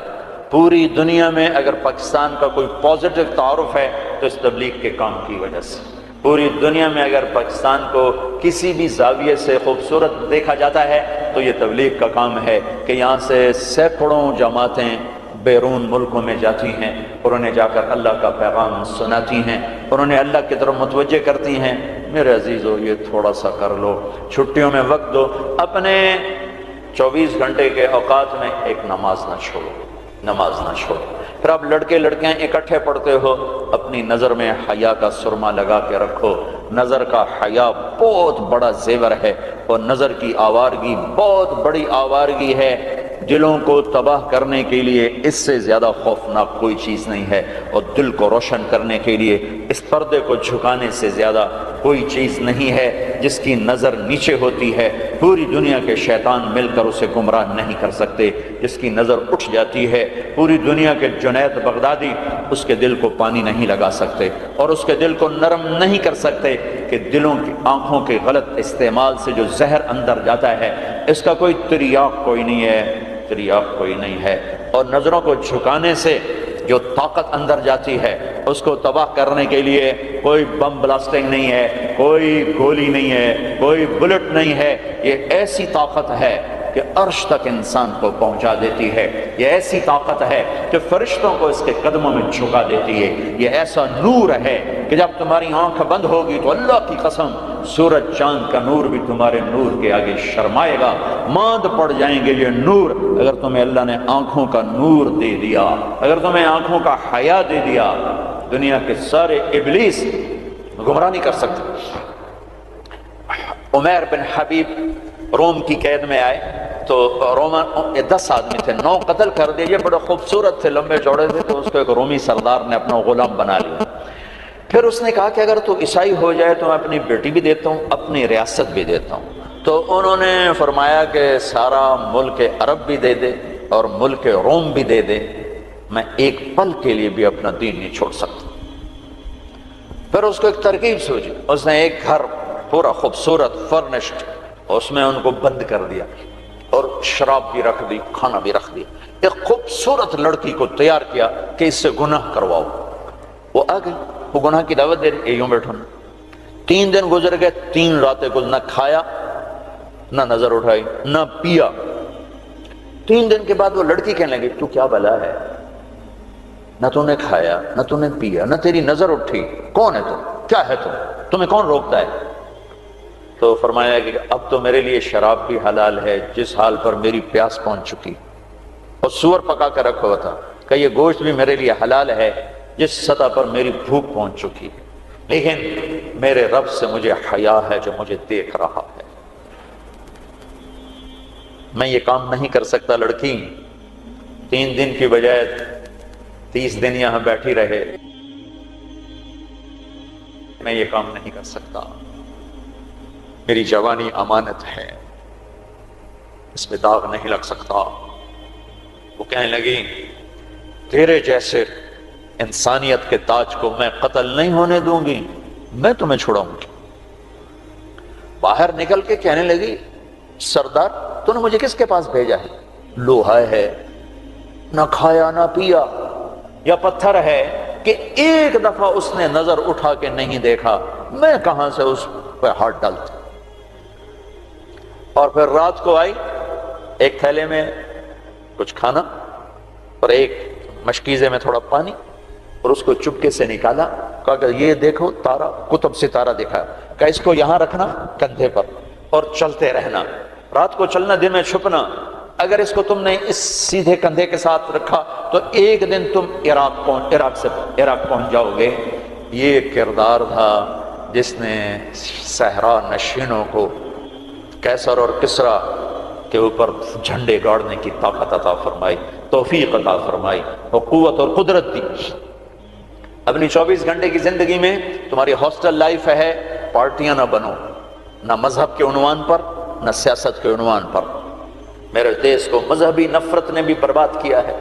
پوری دنیا میں اگر پاکستان کا کوئی پازیٹو تعارف ہے تو اس تبلیغ کے کام کی وجہ سے۔ پوری دنیا میں اگر پاکستان کو کسی بھی زاویے سے خوبصورت دیکھا جاتا ہے تو یہ تبلیغ کا کام ہے کہ یہاں سے سینکڑوں جماعتیں بیرون ملکوں میں جاتی ہیں اور انہیں جا کر اللہ کا پیغام سناتی ہیں اور انہیں اللہ کی طرف متوجہ کرتی ہیں۔ میرے عزیزو، یہ تھوڑا سا کر لو، چھٹیوں میں وقت دو، اپنے 24 گھنٹے کے اوقات میں ایک نماز نہ چھوڑو، نماز نہ چھوڑو۔ پھر آپ لڑکے لڑکیاں اکٹھے پڑھتے ہو، اپنی نظر میں حیا کا سرما لگا کے رکھو۔ نظر کا حیا بہت بڑا زیور ہے اور نظر کی آوارگی بہت بڑی آوارگی ہے۔ دلوں کو تباہ کرنے کے لیے اس سے زیادہ خوفناک کوئی چیز نہیں ہے، اور دل کو روشن کرنے کے لیے اس پردے کو جھکانے سے زیادہ کوئی چیز نہیں ہے۔ جس کی نظر نیچے ہوتی ہے پوری دنیا کے شیطان مل کر اسے گمراہ نہیں کر سکتے، جس کی نظر اٹھ جاتی ہے پوری دنیا کے جنید بغدادی اس کے دل کو پانی نہیں لگا سکتے اور اس کے دل کو نرم نہیں کر سکتے کہ دلوں کی آنکھوں کے غلط استعمال سے جو زہر اندر جاتا ہے اس کا کوئی تریاق کوئی نہیں ہے، تریاق کوئی نہیں ہے۔ اور نظروں کو جھکانے سے جو طاقت اندر جاتی ہے اس کو تباہ کرنے کے لیے کوئی بم بلاسٹنگ نہیں ہے، کوئی گولی نہیں ہے، کوئی بلٹ نہیں ہے۔ یہ ایسی طاقت ہے کہ عرش تک انسان کو پہنچا دیتی ہے، یہ ایسی طاقت ہے کہ فرشتوں کو اس کے قدموں میں جھکا دیتی ہے۔ یہ ایسا نور ہے کہ جب تمہاری آنکھ بند ہوگی تو اللہ کی قسم سورج چاند کا نور بھی تمہارے نور کے آگے شرمائے گا، ماند پڑ جائیں گے یہ نور۔ اگر تمہیں اللہ نے آنکھوں کا نور دے دیا، اگر تمہیں آنکھوں کا حیا دے دیا، دنیا کے سارے ابلیس گمراہ نہیں کر سکتے۔ عمیر بن حبیب روم کی قید میں آئے تو رومن 10 آدمی تھے، 9 قتل کر دیے، یہ بڑے خوبصورت تھے، لمبے چوڑے تھے، تو اس کو ایک رومی سردار نے اپنا غلام بنا لیا۔ پھر اس نے کہا کہ اگر تو عیسائی ہو جائے تو میں اپنی بیٹی بھی دیتا ہوں، اپنی ریاست بھی دیتا ہوں۔ تو انہوں نے فرمایا کہ سارا ملک عرب بھی دے دے اور ملک روم بھی دے دے، میں ایک پل کے لیے بھی اپنا دین نہیں چھوڑ سکتا۔ پھر اس کو ایک ترکیب سوچی، اس نے ایک گھر پورا خوبصورت فرنشڈ، اس میں ان کو بند کر دیا اور شراب بھی رکھ دی، کھانا بھی رکھ دیا، ایک خوبصورت لڑکی کو تیار کیا کہ اس سے گناہ کرواؤ۔ وہ آ گئی، وہ گناہ کی دعوت دے رہی، یوں بیٹھو۔ 3 دن گزر گئے، 3 راتیں کچھ نہ کھایا نہ نظر اٹھائی نہ پیا۔ 3 دن کے بعد وہ لڑکی کہنے لگی تو کیا بلا ہے، نہ تو نے کھایا نہ تو نے پیا نہ تیری نظر اٹھی، کون ہے تم، کیا ہے تم، تمہیں کون روکتا ہے؟ تو فرمایا کہ اب تو میرے لیے شراب بھی حلال ہے جس حال پر میری پیاس پہنچ چکی، اور سور پکا کر رکھا ہوا تھا کہ یہ گوشت بھی میرے لیے حلال ہے جس سطح پر میری بھوک پہنچ چکی، لیکن میرے رب سے مجھے حیا ہے جو مجھے دیکھ رہا ہے، میں یہ کام نہیں کر سکتا۔ لڑکی 3 دن کی بجائے 30 دن یہاں بیٹھی رہے، میں یہ کام نہیں کر سکتا، میری جوانی امانت ہے، اس میں داغ نہیں لگ سکتا۔ وہ کہنے لگی تیرے جیسے انسانیت کے تاج کو میں قتل نہیں ہونے دوں گی، میں تمہیں چھڑاؤں گی۔ باہر نکل کے کہنے لگی سردار تو نے مجھے کس کے پاس بھیجا ہے؟ لوہا ہے، نہ کھایا نہ پیا، یا پتھر ہے کہ ایک دفعہ اس نے نظر اٹھا کے نہیں دیکھا، میں کہاں سے اس پہ ہاتھ ڈالتا۔ اور پھر رات کو آئی، ایک تھیلے میں کچھ کھانا اور ایک مشکیزے میں تھوڑا پانی، اور اس کو چپکے سے نکالا، کہا کہ یہ دیکھو تارا، قطب ستارہ دکھایا، کہ اس کو یہاں رکھنا کندھے پر اور چلتے رہنا، رات کو چلنا دن میں چھپنا، اگر اس کو تم نے اس سیدھے کندھے کے ساتھ رکھا تو ایک دن تم عراق پہنچ جاؤ گے۔ یہ کردار تھا جس نے صحرا نشینوں کو کیسر اور کسرا کے اوپر جھنڈے گاڑنے کی طاقت عطا فرمائی، توفیق عطا فرمائی اور قوت اور قدرت دی۔ اپنی 24 گھنٹے کی زندگی میں تمہاری ہاسٹل لائف ہے، پارٹیاں نہ بنو، نہ مذہب کے عنوان پر نہ سیاست کے عنوان پر۔ میرے دیش کو مذہبی نفرت نے بھی برباد کیا ہے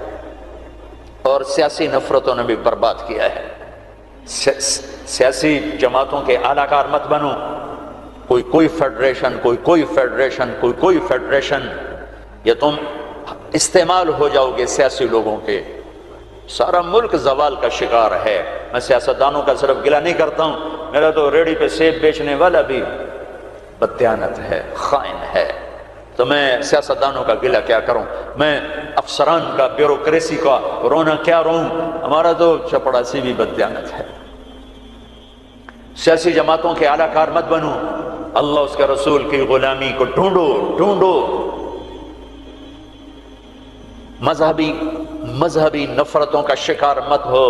اور سیاسی نفرتوں نے بھی برباد کیا ہے۔ سیاسی جماعتوں کے اعلی کار مت بنو، کوئی فیڈریشن، کوئی فیڈریشن، یا تم استعمال ہو جاؤ گے سیاسی لوگوں کے۔ سارا ملک زوال کا شکار ہے۔ میں سیاستدانوں کا صرف گلہ نہیں کرتا ہوں، میرا تو ریڑھی پہ سیب بیچنے والا بھی بددیانت ہے، خائن ہے، تو میں سیاستدانوں کا گلہ کیا کروں؟ میں افسران کا، بیوروکریسی کا رونا کیا روں؟ ہمارا تو چپڑاسی بھی بددیانت ہے۔ سیاسی جماعتوں کے اعلی کار مت بنو، اللہ اس کے رسول کی غلامی کو ڈھونڈو۔ مذہبی نفرتوں کا شکار مت ہو۔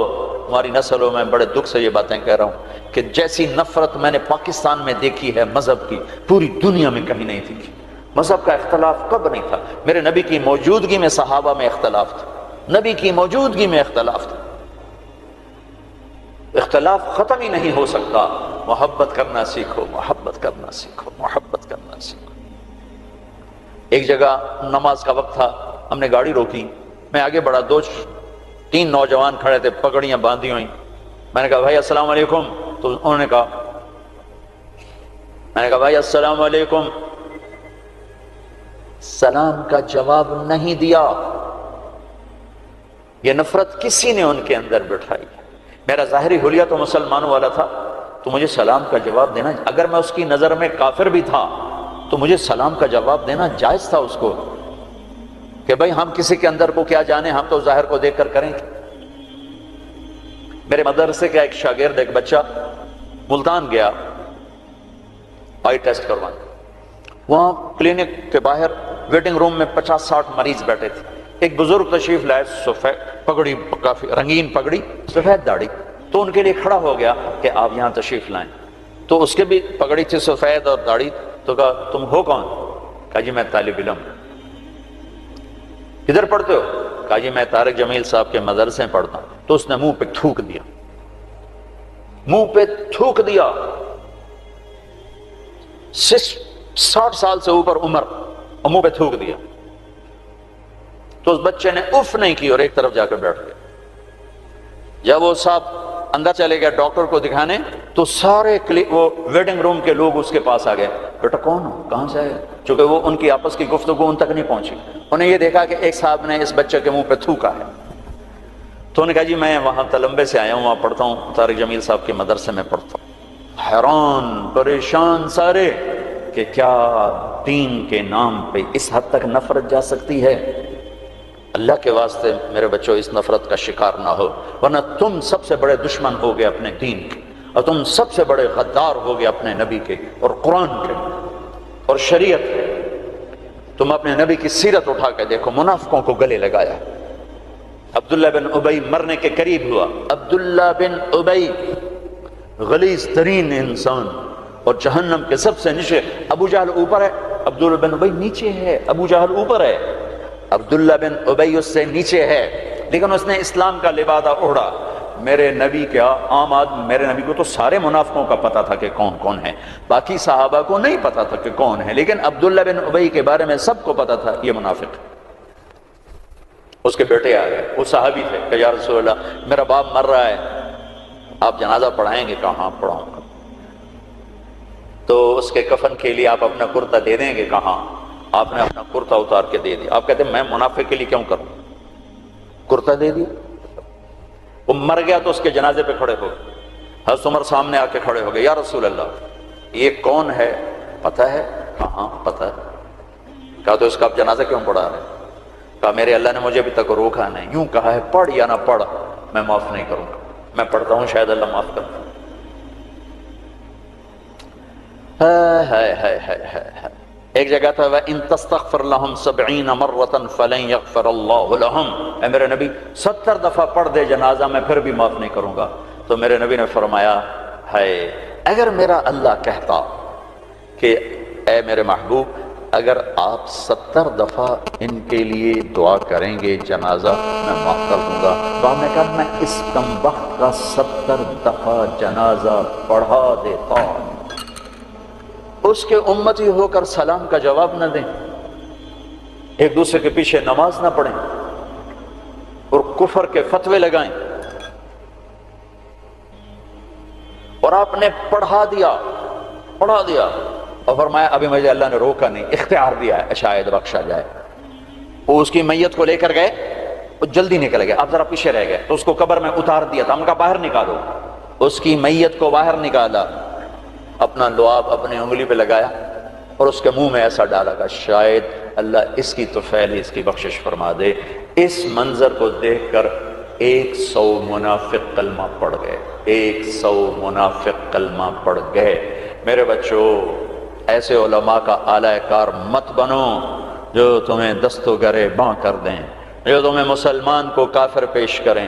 ہماری نسلوں میں بڑے دکھ سے یہ باتیں کہہ رہا ہوں کہ جیسی نفرت میں نے پاکستان میں دیکھی ہے مذہب کی، پوری دنیا میں کہیں نہیں دیکھی۔ مذہب کا اختلاف کب نہیں تھا؟ میرے نبی کی موجودگی میں صحابہ میں اختلاف تھا، نبی کی موجودگی میں اختلاف تھا۔ اختلاف ختم ہی نہیں ہو سکتا۔ محبت کرنا سیکھو، محبت کرنا سیکھو، محبت کرنا سیکھو۔ ایک جگہ نماز کا وقت تھا، ہم نے گاڑی روکی، میں آگے بڑھا، 2-3 نوجوان کھڑے تھے، پگڑیاں باندھی ہوئی۔ میں نے کہا بھائی السلام علیکم، تو انہوں نے کہا، میں نے کہا بھائی السلام علیکم، سلام کا جواب نہیں دیا۔ یہ نفرت کسی نے ان کے اندر بٹھائی۔ میرا ظاہری حلیہ تو مسلمانوں والا تھا، تو مجھے سلام کا جواب دینا، اگر میں اس کی نظر میں کافر بھی تھا تو مجھے سلام کا جواب دینا جائز تھا اس کو، کہ بھئی ہم کسی کے اندر کو کیا جانے، ہم تو ظاہر کو دیکھ کر کریں گے۔ میرے مدرسے کا ایک شاگرد، ایک بچہ ملتان گیا آئی ٹیسٹ کروانے، وہاں کلینک کے باہر ویٹنگ روم میں 50-60 مریض بیٹھے تھے۔ ایک بزرگ تشریف لائے، سفید پگڑی، کافی رنگین پگڑی، سفید داڑھی، تو ان کے لیے کھڑا ہو گیا کہ آپ یہاں تشریف لائیں۔ تو اس کے بھی پگڑی تھی سفید اور داڑھی، تو کہا تم ہو کون؟ کہا جی میں طالب علم۔ کدھر پڑھتے ہو؟ کہا جی میں طارق جمیل صاحب کے مدرسے میں پڑھتا ہوں۔ تو اس نے منہ پہ تھوک دیا، منہ پہ تھوک دیا۔ 60 سال سے اوپر عمر، اور منہ پہ تھوک دیا۔ تو اس بچے نے اف نہیں کی اور ایک طرف جا کر بیٹھ گیا۔ جب وہ صاحب اندر چلے گیا ڈاکٹر کو دکھانے، تو سارے وہ ویٹنگ روم کے لوگ اس کے پاس آ گئے، بیٹا کون ہو، کہاں سے آئے؟ چونکہ وہ ان کی آپس کی گفتگو ان تک نہیں پہنچی، انہیں یہ دیکھا کہ ایک صاحب نے اس بچے کے منہ پہ تھوکا ہے۔ تو انہوں نے کہا جی میں وہاں تلمبے سے آیا ہوں، وہاں پڑھتا ہوں، طارق جمیل صاحب کے مدرسے میں پڑھتا ہوں۔ حیران پریشان سارے کہ کیا دین کے نام پہ اس حد تک نفرت جا سکتی ہے؟ اللہ کے واسطے میرے بچوں اس نفرت کا شکار نہ ہو، ورنہ تم سب سے بڑے دشمن ہو گئے اپنے دین کے، اور تم سب سے بڑے غدار ہو گئے اپنے نبی کے اور قرآن کے اور شریعت کے۔ تم اپنے نبی کی سیرت اٹھا کے دیکھو، منافقوں کو گلے لگایا۔ عبداللہ بن ابی مرنے کے قریب ہوا۔ عبداللہ بن ابی غلیظ ترین انسان اور جہنم کے سب سے نیچے۔ ابو جہل اوپر ہے، عبداللہ بن ابی نیچے ہے۔ ابو جہل اوپر ہے، عبداللہ بن ابی اس سے نیچے ہے، لیکن اس نے اسلام کا لبادہ اوڑھا۔ میرے نبی کیا عام آدمی، میرے نبی کو تو سارے منافقوں کا پتا تھا کہ کون کون ہے، باقی صحابہ کو نہیں پتا تھا کہ کون ہے، لیکن عبداللہ بن ابی کے بارے میں سب کو پتا تھا یہ منافق۔ اس کے بیٹے آ گئے، وہ صحابی تھے، کہ یا رسول اللہ میرا باپ مر رہا ہے، آپ جنازہ پڑھائیں گے؟ کہا ہاں پڑھاؤں گا۔ تو اس کے کفن کے لیے آپ اپنا کرتا دے دیں گے؟ کہا آپ نے اپنا کرتا اتار کے دے دیا۔ آپ کہتے ہیں میں منافق کے لیے کیوں کروں، کرتا دے دیا۔ وہ مر گیا تو اس کے جنازے پہ کھڑے ہو گئے، حضرت عمر سامنے آ کے کھڑے ہو گئے، یا رسول اللہ یہ کون ہے، پتہ ہے؟ کہا ہاں پتہ ہے۔ کہا تو اس کا آپ جنازہ کیوں پڑھا رہے؟ کہا میرے اللہ نے مجھے ابھی تک روکا نہیں، یوں کہا ہے پڑھ یا نہ پڑھ میں معاف نہیں کروں گا، میں پڑھتا ہوں شاید اللہ معاف کرتا۔ ایک جگہ تھا وَإِن تَسْتَغْفِرْ لَهُمْ 70 مَرَّةً فَلَن يَغْفِرَ اللَّهُ لَهُمْ، اے میرے نبی 70 دفعہ پڑھ دے جنازہ میں پھر بھی معاف نہیں کروں گا۔ تو میرے نبی نے فرمایا ہے اگر میرا اللہ کہتا کہ اے میرے محبوب اگر آپ 70 دفعہ ان کے لیے دعا کریں گے جنازہ میں معاف کر دوں گا، تو آپ نے کہا میں اس کم وقت کا 70 دفعہ جنازہ پڑھا دیتا، اس کے امتی ہو کر سلام کا جواب نہ دیں، ایک دوسرے کے پیچھے نماز نہ پڑھیں اور کفر کے فتوے لگائیں، اور آپ نے پڑھا دیا اور فرمایا ابھی مجھے اللہ نے روکا نہیں، اختیار دیا ہے شاید بخشا جائے۔ وہ اس کی میت کو لے کر گئے، وہ جلدی نکل گئے، آپ ذرا پیچھے رہ گئے تو اس کو قبر میں اتار دیا تھا، ہم کہا باہر نکالو، اس کی میت کو باہر نکالا، اپنا لعاب اپنی انگلی پہ لگایا اور اس کے منہ میں ایسا ڈالا کہ شاید اللہ اس کی توفیل اس کی بخشش فرما دے۔ اس منظر کو دیکھ کر 100 منافق کلمہ پڑھ گئے، 100 منافق کلمہ پڑھ گئے۔ میرے بچوں، ایسے علماء کا اعلی کار مت بنو جو تمہیں دست و گرے باں کر دیں، جو تمہیں مسلمان کو کافر پیش کریں۔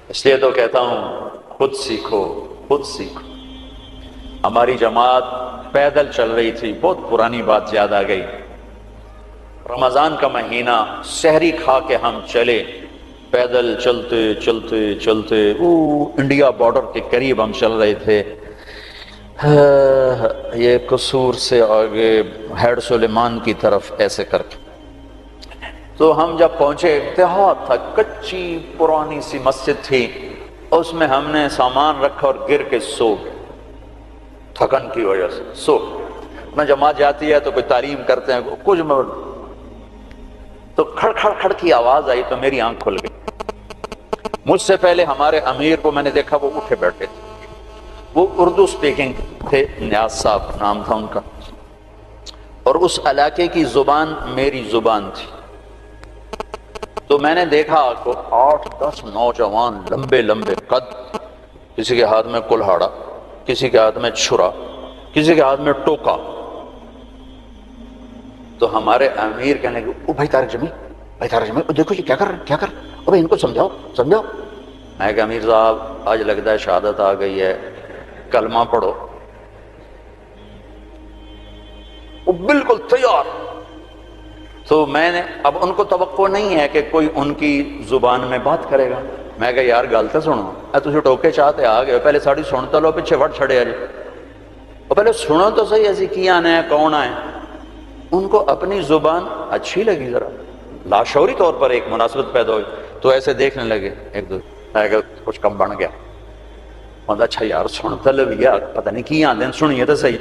اس لیے تو کہتا ہوں خود سیکھو، خود سیکھو۔ ہماری جماعت پیدل چل رہی تھی، بہت پرانی بات یاد آ گئی، رمضان کا مہینہ، سحری کھا کے ہم چلے، پیدل چلتے چلتے چلتے انڈیا بارڈر کے قریب ہم چل رہے تھے، یہ قصور سے آگے ہیڈ سلیمان کی طرف ایسے کر کے، تو ہم جب پہنچے دیہات تھا، کچی پرانی سی مسجد تھی، اس میں ہم نے سامان رکھا اور گر کے سو گئے، تھکن کی وجہ سے سو۔ میں جماعت جاتی ہے تو کوئی تعلیم کرتے ہیں کچھ، تو کھڑ کھڑ کھڑ کی آواز آئی تو میری آنکھ کھل گئی۔ مجھ سے پہلے ہمارے امیر کو میں نے دیکھا، وہ اٹھے بیٹھے تھے، وہ اردو سپیکنگ تھے، نیاز صاحب نام تھا ان کا، اور اس علاقے کی زبان میری زبان تھی۔ تو میں نے دیکھا کہ 8-10 نوجوان لمبے لمبے قد، کسی کے ہاتھ میں کلہاڑا، کسی کے ہاتھ میں چھرا، کسی کے ہاتھ میں ٹوکا۔ تو ہمارے امیر کہنے لگے او بھائی طارق جمیل، دیکھو یہ کیا کر رہے ہیں، ابھی ان کو سمجھاؤ۔ میں کہ امیر صاحب آج لگتا ہے شہادت آ گئی ہے، کلمہ پڑھو۔ وہ بالکل تیار۔ تو میں نے، اب ان کو توقع نہیں ہے کہ کوئی ان کی زبان میں بات کرے گا، میں کہا یار گل تو سنو، تسی ٹوکے چاہتے آ گئے، پہلے ساڑی سنتا لو، پیچھے وٹ چھڑے آجے، اور پہلے سنو تو صحیح ایسی کی آنا ہے، کون آئے۔ ان کو اپنی زبان اچھی لگی، ذرا لاشعوری طور پر ایک مناسبت پیدا ہوئی، تو ایسے دیکھنے لگے ایک دوسرے، میں کہا کچھ کم بن گیا، مطلب اچھا یار سنتا لو یا پتہ نہیں کی آندے، سنیے تو صحیح۔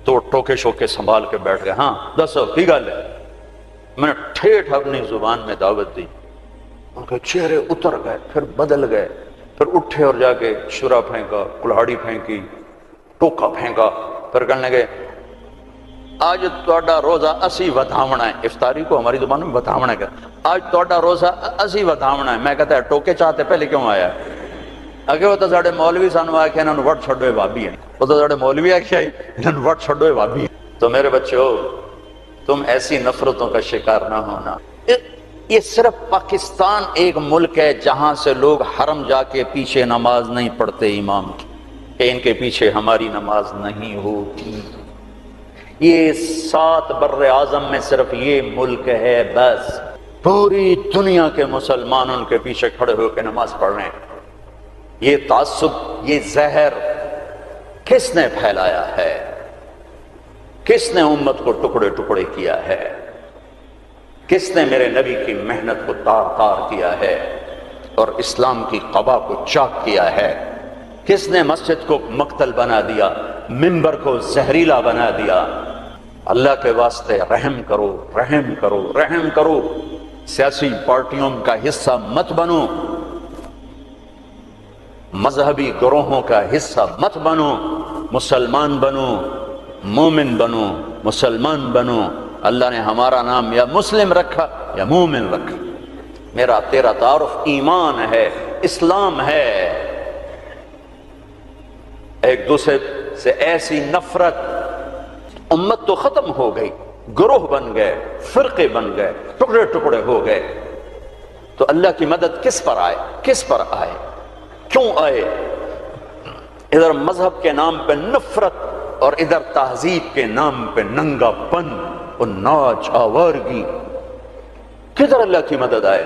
تو ٹوکے شوکے سنبھال کے بیٹھ گئے، ہاں دسو کی گل ہے۔ میں نے ٹھیٹھ اپنی زبان میں دعوت دی، ان کے چہرے اتر گئے، پھر بدل گئے، پھر اٹھے اور جا کے شرا پھینکا، کلہاڑی پھینکی، ٹوکا پھینکا، پھر کہنے لگے آج تہاڈا روزہ اسی ودھاونا ہے، افطاری کو ہماری زبان میں ودھاونا ہے، آج تہاڈا روزہ اسی ودھاونا ہے۔ میں کہتا ہے ٹوکے چاہتے پہلے کیوں آیا؟ اگے وہ تو ساڈے مولوی سانو آ کے انہوں نے وٹ چھڈوے بابی ہیں، وہ تو ساڈے مولوی آ کے انہوں نے وٹ چھڈوے بابی ہیں۔ تو میرے بچوں، تم ایسی نفرتوں کا شکار نہ ہونا۔ یہ صرف پاکستان ایک ملک ہے جہاں سے لوگ حرم جا کے پیچھے نماز نہیں پڑھتے امام کی، کہ ان کے پیچھے ہماری نماز نہیں ہوتی۔ یہ 7 بر اعظم میں صرف یہ ملک ہے، بس پوری دنیا کے مسلمان ان کے پیچھے کھڑے ہو کے نماز پڑھ رہے ہیں۔ یہ تعصب، یہ زہر کس نے پھیلایا ہے؟ کس نے امت کو ٹکڑے ٹکڑے کیا ہے؟ کس نے میرے نبی کی محنت کو تار تار کیا ہے اور اسلام کی قبا کو چاک کیا ہے؟ کس نے مسجد کو مقتل بنا دیا، منبر کو زہریلا بنا دیا؟ اللہ کے واسطے رحم کرو، رحم کرو، رحم کرو۔ سیاسی پارٹیوں کا حصہ مت بنو، مذہبی گروہوں کا حصہ مت بنو، مسلمان بنو، مومن بنو، مسلمان بنو۔ اللہ نے ہمارا نام یا مسلم رکھا یا مومن رکھا۔ میرا تیرا تعارف ایمان ہے، اسلام ہے۔ ایک دوسرے سے ایسی نفرت، امت تو ختم ہو گئی، گروہ بن گئے، فرقے بن گئے، ٹکڑے ٹکڑے ہو گئے، تو اللہ کی مدد کس پر آئے؟ کس پر آئے؟ کیوں آئے؟ ادھر مذہب کے نام پہ نفرت اور ادھر تہذیب کے نام پہ ننگا پن اور ناچ آوارگی، کدھر اللہ کی مدد آئے؟